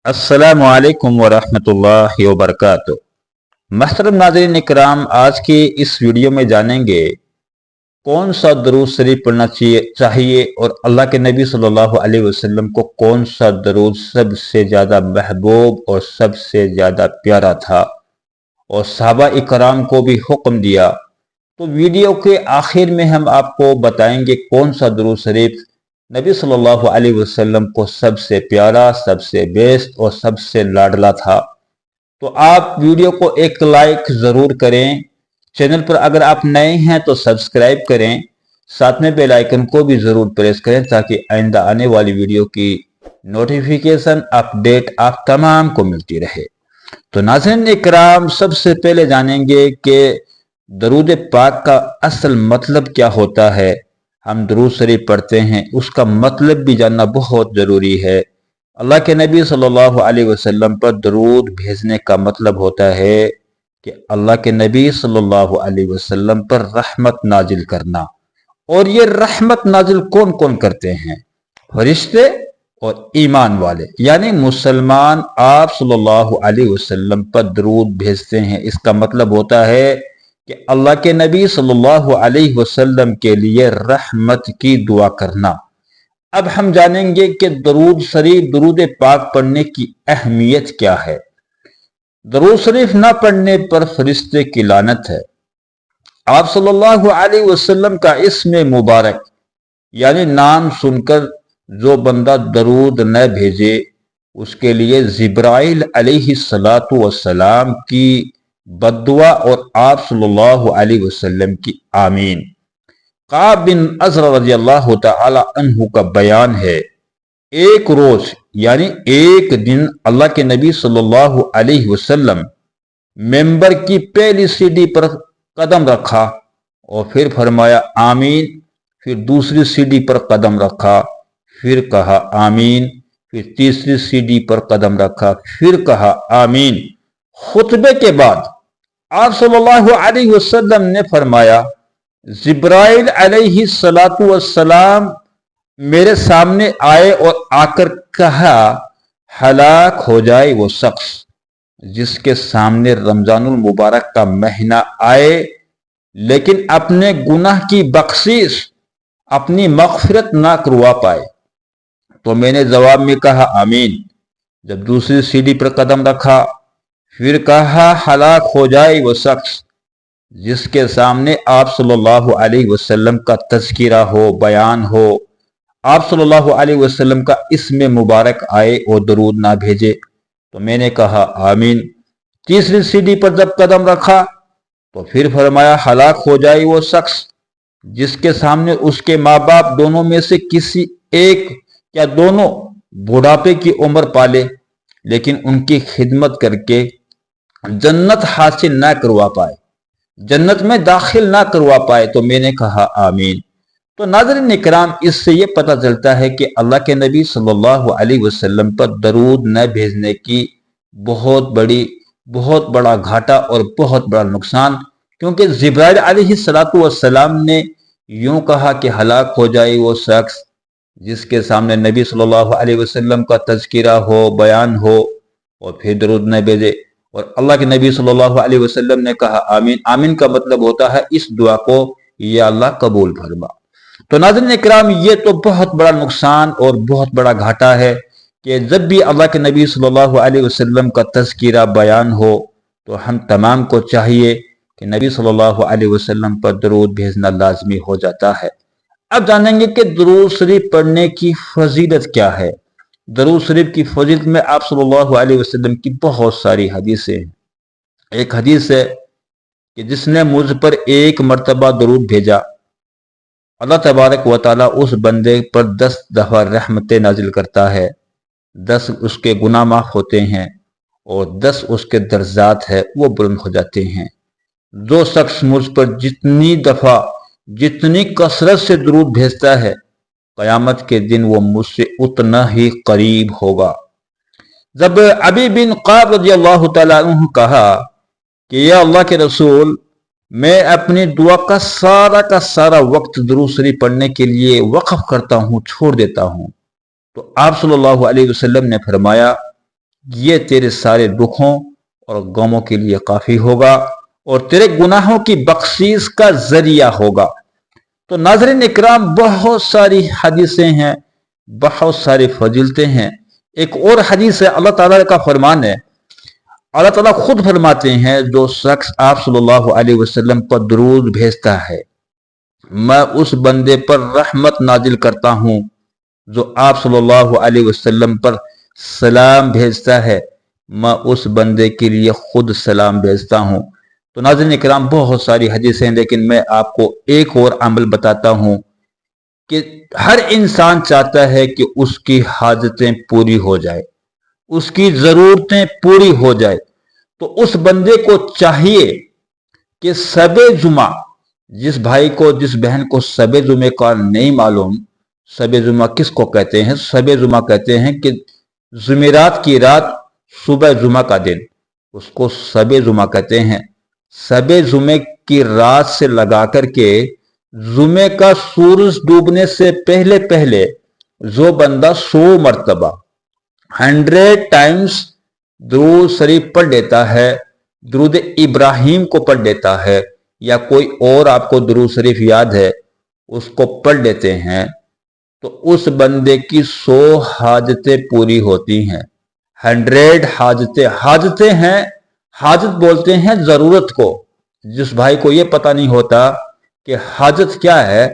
अस्सलामु अलैकुम वरहमतुल्लाहि वबरकातुह। महतरम नाज़रीन इकराम, आज की इस वीडियो में जानेंगे कौन सा दरूद शरीफ पढ़ना चाहिए और अल्लाह के नबी सल्लल्लाहु अलैहि वसल्लम को कौन सा दरूद सबसे ज़्यादा महबूब और सबसे ज़्यादा प्यारा था और सहाबा इकराम को भी हुक्म दिया। तो वीडियो के आखिर में हम आपको बताएंगे कौन सा दरूद शरीफ नबी सल्लल्लाहु अलैहि वसल्लम को सबसे प्यारा, सबसे बेस्ट और सबसे लाडला था। तो आप वीडियो को एक लाइक ज़रूर करें। चैनल पर अगर आप नए हैं तो सब्सक्राइब करें, साथ में बेल आइकन को भी ज़रूर प्रेस करें ताकि आइंदा आने वाली वीडियो की नोटिफिकेशन अपडेट आप तमाम को मिलती रहे। तो नाज़रीन इकराम, सबसे पहले जानेंगे कि दरूद पाक का असल मतलब क्या होता है। हम दरूद शरीफ पढ़ते हैं, उसका मतलब भी जानना बहुत ज़रूरी है। अल्लाह के नबी सल्लल्लाहु अलैहि वसल्लम पर दरूद भेजने का मतलब होता है कि अल्लाह के नबी सल्लल्लाहु अलैहि वसल्लम पर रहमत नाजिल करना। और ये रहमत नाजिल कौन कौन करते हैं? फरिश्ते और ईमान वाले, यानी मुसलमान आप सल्लल्लाहु अलैहि वसल्लम पर दरूद भेजते हैं। इसका मतलब होता है कि अल्लाह के नबी सल्लल्लाहु अलैहि वसल्लम के लिए रहमत की दुआ करना। अब हम जानेंगे कि दरूद शरीफ, दरूद पाक पढ़ने की अहमियत क्या है। दरूद शरीफ ना पढ़ने पर फरिश्ते की लानत है। आप सल्लल्लाहु अलैहि वसल्लम का इस्म मुबारक यानी नाम सुनकर जो बंदा दरूद न भेजे, उसके लिए जिब्राइल अलैहिस्सलातु वस्सलाम की बद्दुआ और आप सल्लल्लाहु अलैहि वसल्लम की आमीन। काब बिन अज़र रज़ियल्लाहु तआला अन्हु का बयान है, एक रोज यानी एक दिन अल्लाह के नबी सल्लल्लाहु अलैहि वसल्लम मेंबर की पहली सीढ़ी पर कदम रखा और फिर फरमाया आमीन। फिर दूसरी सीढ़ी पर कदम रखा, फिर कहा आमीन। फिर तीसरी सीढ़ी पर कदम रखा, फिर कहा आमीन। खुतबे के बाद आप सल्लल्लाहु अलैहि वसल्लम ने फरमाया, जिब्राइल अलैहिस्सलातु वस्सलाम मेरे सामने आए और आकर कहा, हलाक हो जाए वो शख्स जिसके सामने रमजानुल मुबारक का महीना आए लेकिन अपने गुनाह की बख्शिश, अपनी मगफिरत ना करवा पाए। तो मैंने जवाब में कहा आमीन। जब दूसरी सीढ़ी पर कदम रखा, फिर कहा, हलाक हो जाए वो शख्स जिसके सामने आप सल्लल्लाहु अलैहि वसल्लम का तज़किरा हो, बयान हो, आप सल्लल्लाहु अलैहि वसल्लम का इस्म मुबारक आए और दरूद ना भेजे। तो मैंने कहा आमीन। तीसरी सीढ़ी पर जब कदम रखा तो फिर फरमाया, हलाक हो जाए वो शख्स जिसके सामने उसके माँ बाप दोनों में से किसी एक या दोनों बुढ़ापे की उम्र पाले लेकिन उनकी खिदमत करके जन्नत हासिल ना करवा पाए, जन्नत में दाखिल ना करवा पाए। तो मैंने कहा आमीन। तो नाज़रीन इकराम, इससे ये पता चलता है कि अल्लाह के नबी सल्लल्लाहु अलैहि वसल्लम पर दरूद न भेजने की बहुत बड़ा घाटा और बहुत बड़ा नुकसान, क्योंकि जिब्राइल अलैहिस्सलातु वस्सलाम ने यूं कहा कि हलाक हो जाए वो शख्स जिसके सामने नबी सल्लल्लाहु अलैहि वसल्लम का तज़किरा हो, बयान हो और फिर दरूद न भेजे। और अल्लाह के नबी सल्लल्लाहु अलैहि वसल्लम ने कहा आमीन। आमीन का मतलब होता है इस दुआ को या अल्लाह कबूल फरमा। तो नाज़रीन इकराम, ये तो बहुत बड़ा नुकसान और बहुत बड़ा घाटा है कि जब भी अल्लाह के नबी सल्लल्लाहु अलैहि वसल्लम का तज़किरा, बयान हो तो हम तमाम को चाहिए कि नबी सल्लल्लाहु अलैहि वसल्लम पर दरूद भेजना लाजमी हो जाता है। अब जानेंगे कि दरूद शरीफ पढ़ने की फजीलत क्या है। दरूद शरीफ की फजीलत में आप सल्लल्लाहु अलैहि वसल्लम की बहुत सारी हदीसें हैं। एक हदीस है कि जिसने मुझ पर एक मर्तबा दरूद भेजा, अल्लाह तबारक व तआला उस बंदे पर 10 दफ़ा रहमतें नाजिल करता है, 10 उसके गुनाह माफ होते हैं और 10 उसके दर्जात है वो बुलंद हो जाते हैं। जो शख्स मुझ पर जितनी दफ़ा, जितनी कसरत से दरूद भेजता है, क़यामत के दिन वो मुझसे उतना ही करीब होगा। जब अबी बिन क़ाब रज़ियल्लाहु तआला अन्हु कहा कि या अल्लाह के रसूल, मैं अपनी दुआ का सारा वक्त दुरूद शरीफ पढ़ने के लिए वक्फ करता हूँ, छोड़ देता हूँ। तो आप सल्लल्लाहु अलैहि वसल्लम ने फरमाया, ये तेरे सारे दुखों और गमों के लिए काफी होगा और तेरे गुनाहों की बख्शीश का जरिया होगा। तो नाज़रीन इकराम, बहुत सारी हदीसें हैं, बहुत सारी फजीलतें हैं। एक और हदीस है, अल्लाह ताला का फरमान है, अल्लाह ताला खुद फरमाते हैं, जो शख्स आप सल्लल्लाहु अलैहि वसल्लम पर दुरूद भेजता है, मैं उस बंदे पर रहमत नाजिल करता हूं। जो आप सल्लल्लाहु अलैहि वसल्लम पर सलाम भेजता है, मैं उस बंदे के लिए खुद सलाम भेजता हूं। तो नाज़रीन इकराम, बहुत सारी हदीसें हैं, लेकिन मैं आपको एक और अमल बताता हूं कि हर इंसान चाहता है कि उसकी हाजतें पूरी हो जाए, उसकी जरूरतें पूरी हो जाए। तो उस बंदे को चाहिए कि सबे जुमा, जिस भाई को, जिस बहन को सबे जुमे का नहीं मालूम, सबे जुमा किसको कहते हैं? सबे जुमा कहते हैं कि जुमेरात की रात, सुबह जुमा का दिन, उसको सबे जुमा कहते हैं। सबे जुमे की रात से लगा करके जुमे का सूरज डूबने से पहले पहले जो बंदा 100 मरतबा 100 टाइम्स दुरूद शरीफ पढ़ लेता है, दुरूद इब्राहिम को पढ़ लेता है, या कोई और आपको दुरूद शरीफ याद है उसको पढ़ लेते हैं, तो उस बंदे की 100 हाजतें पूरी होती हैं। 100 हाजतें, हाजतें हैं, हाजत बोलते हैं जरूरत को। जिस भाई को यह पता नहीं होता कि हाजत क्या है,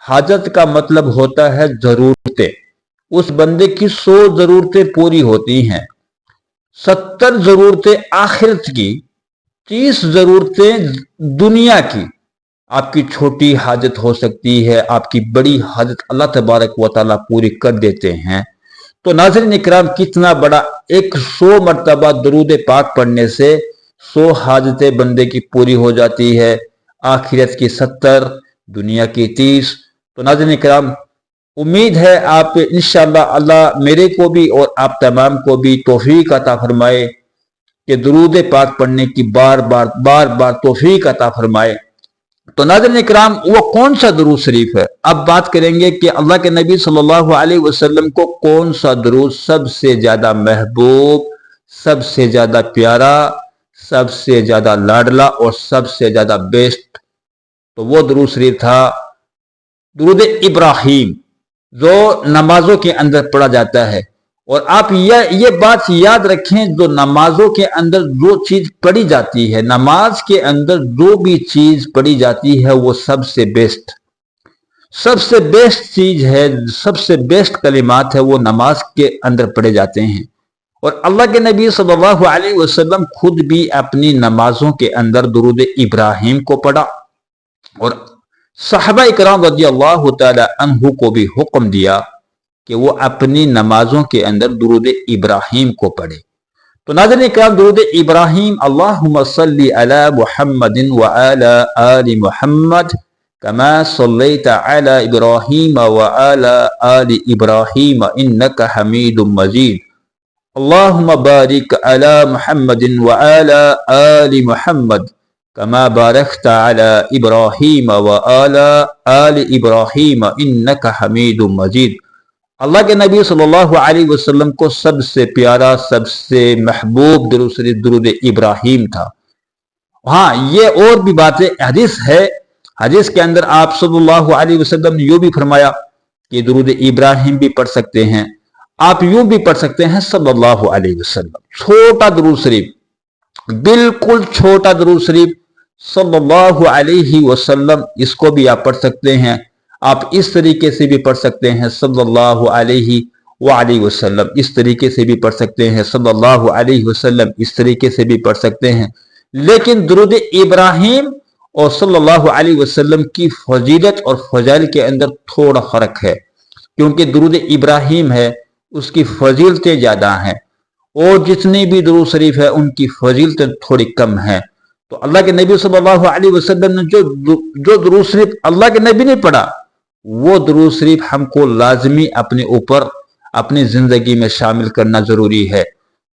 हाजत का मतलब होता है जरूरतें। उस बंदे की 100 जरूरतें पूरी होती हैं। 70 जरूरतें आखिरत की, 30 जरूरतें दुनिया की। आपकी छोटी हाजत हो सकती है, आपकी बड़ी हाजत अल्लाह तबारक व तआला पूरी कर देते हैं। तो नाज़रीन इकराम, कितना बड़ा, 100 मरतबा दुरूद पाक पढ़ने से 100 हाजतें बंदे की पूरी हो जाती है, आखिरत की 70, दुनिया की 30। तो नाज़रीन इकराम, उम्मीद है आप इंशाअल्लाह, अल्लाह मेरे को भी और आप तमाम को भी तौफीक अता फरमाए कि दुरूद पाक पढ़ने की बार बार तौफीक अता फरमाए। तो नाज़रीन इकराम, वो कौन सा दुरूद शरीफ है? अब बात करेंगे कि अल्लाह के नबी सल्लल्लाहु अलैहि वसल्लम को कौन सा दुरूद सबसे ज्यादा महबूब, सबसे ज्यादा प्यारा, सबसे ज्यादा लाडला और सबसे ज्यादा बेस्ट। तो वो दुरूद शरीफ था दुरूद इब्राहिम, जो नमाजों के अंदर पढ़ा जाता है। और आप ये बात याद रखें, जो नमाजों के अंदर जो चीज पढ़ी जाती है, नमाज के अंदर जो भी चीज पढ़ी जाती है, वो सबसे बेस्ट चीज है, सबसे बेस्ट कलिमात है, वो नमाज के अंदर पढ़े जाते हैं। और अल्लाह के नबी सल्लल्लाहु अलैहि वसल्लम खुद भी अपनी नमाजों के अंदर दुरूद इब्राहिम को पढ़ा, और सहाबा इकराम रज़ियल्लाहु तआला अन्हु को भी हुक्म दिया कि वो अपनी नमाजों के अंदर दुरूद इब्राहिम को पढ़े। तो नाज़रीन इकराम, दुरूद इब्राहिम, अल्लाहुम्मा सल्ली अला मुहम्मदिन व अला आलि मुहम्मद कमा सल्लैता अला इब्राहिम व अला आलि इब्राहिम इन्नका हमीदुम मजीद। अल्लाहुम्मा बारिक अला मुहम्मदिन व अला आलि मुहम्मद कमा बारकता अला इब्राहिम व अला आलि इब्राहिम इन्नका हमीदुम मजीद। अल्लाह के नबी सल्लल्लाहु अलैहि वसल्लम को सबसे प्यारा, सबसे महबूब दुरूद शरीफ दुरूद इब्राहिम था। हाँ, ये और भी बातें हदीस है, हदीस के अंदर आप सल्लल्लाहु अलैहि वसल्लम ने यूं भी फरमाया कि दुरूद इब्राहिम भी पढ़ सकते हैं, आप यूं भी पढ़ सकते हैं सल्लल्लाहु अलैहि वसल्लम। छोटा दुरूद शरीफ, बिल्कुल छोटा दुरूद शरीफ सल्लल्लाहु अलैहि वसल्लम, इसको भी आप पढ़ सकते हैं। आप इस तरीके से भी पढ़ सकते हैं सल्लल्लाहु अलैहि वसल्लम, इस तरीके से भी पढ़ सकते हैं सल्लल्लाहु अलैहि वसल्लम, इस तरीके से भी पढ़ सकते हैं। लेकिन दुरूद इब्राहिम और सल्लल्लाहु अलैहि वसल्लम की फजीलत और फजाइल के अंदर थोड़ा फर्क है, क्योंकि दुरूद इब्राहिम है उसकी फजीलतें ज्यादा हैं, और जितनी भी दुरूद शरीफ है उनकी फजीलतें थोड़ी कम है। तो अल्लाह के नबी सल्लल्लाहु अलैहि वसल्लम ने जो दुरूद शरीफ अल्लाह के नबी ने पढ़ा, वो दुरूद शरीफ हमको लाजमी अपने ऊपर, अपनी जिंदगी में शामिल करना जरूरी है।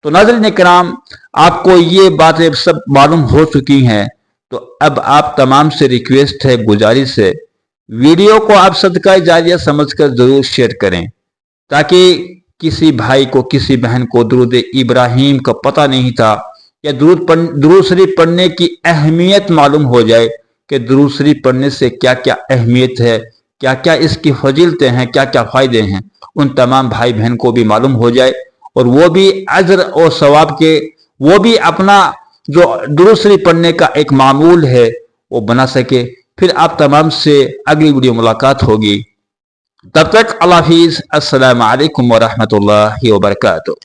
तो नाज़रीन इकराम, आपको ये बातें सब मालूम हो चुकी हैं, तो अब आप तमाम से रिक्वेस्ट है, गुजारिश है, वीडियो को आप सदका जारिया समझकर जरूर शेयर करें, ताकि किसी भाई को, किसी बहन को दुरूद इब्राहिम का पता नहीं था, या दुरूद शरीफ पढ़ने की अहमियत मालूम हो जाए कि दुरूद शरीफ पढ़ने से क्या क्या अहमियत है, क्या क्या इसकी फजीलतें हैं, क्या क्या फ़ायदे हैं, उन तमाम भाई बहन को भी मालूम हो जाए और वो भी अजर और सवाब के, वो भी अपना जो दुरूद शरीफ पढ़ने का एक मामूल है वो बना सके। फिर आप तमाम से अगली वीडियो मुलाकात होगी। तब तक अल्लाह हाफिज़। अस्सलामु अलैकुम व रहमतुल्लाहि व बरकातुहू।